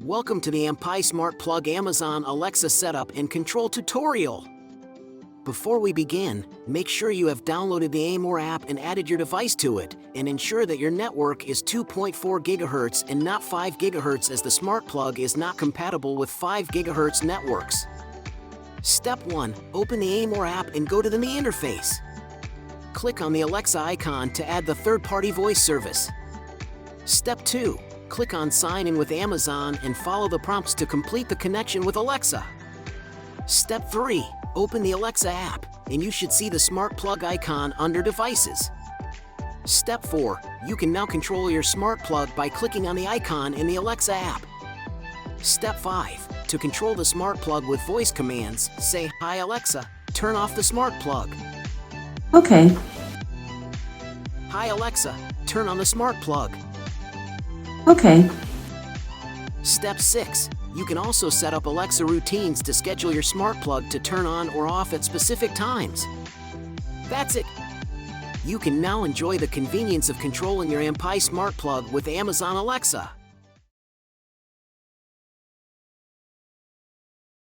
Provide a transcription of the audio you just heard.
Welcome to the Ampai Smart Plug Amazon Alexa setup and control tutorial. Before we begin, make sure you have downloaded the Ampai app and added your device to it, and ensure that your network is 2.4 GHz and not 5 GHz, as the smart plug is not compatible with 5 GHz networks. Step 1. Open the Ampai app and go to the Me interface. Click on the Alexa icon to add the third-party voice service. Step 2. Click on Sign in with Amazon and follow the prompts to complete the connection with Alexa. Step 3. Open the Alexa app, and you should see the smart plug icon under Devices. Step 4. You can now control your smart plug by clicking on the icon in the Alexa app. Step 5. To control the smart plug with voice commands, say, "Hi Alexa, turn off the smart plug." Okay. "Hi Alexa, turn on the smart plug." Okay. Step 6. You can also set up Alexa routines to schedule your smart plug to turn on or off at specific times. That's it. You can now enjoy the convenience of controlling your Ampai smart plug with Amazon Alexa.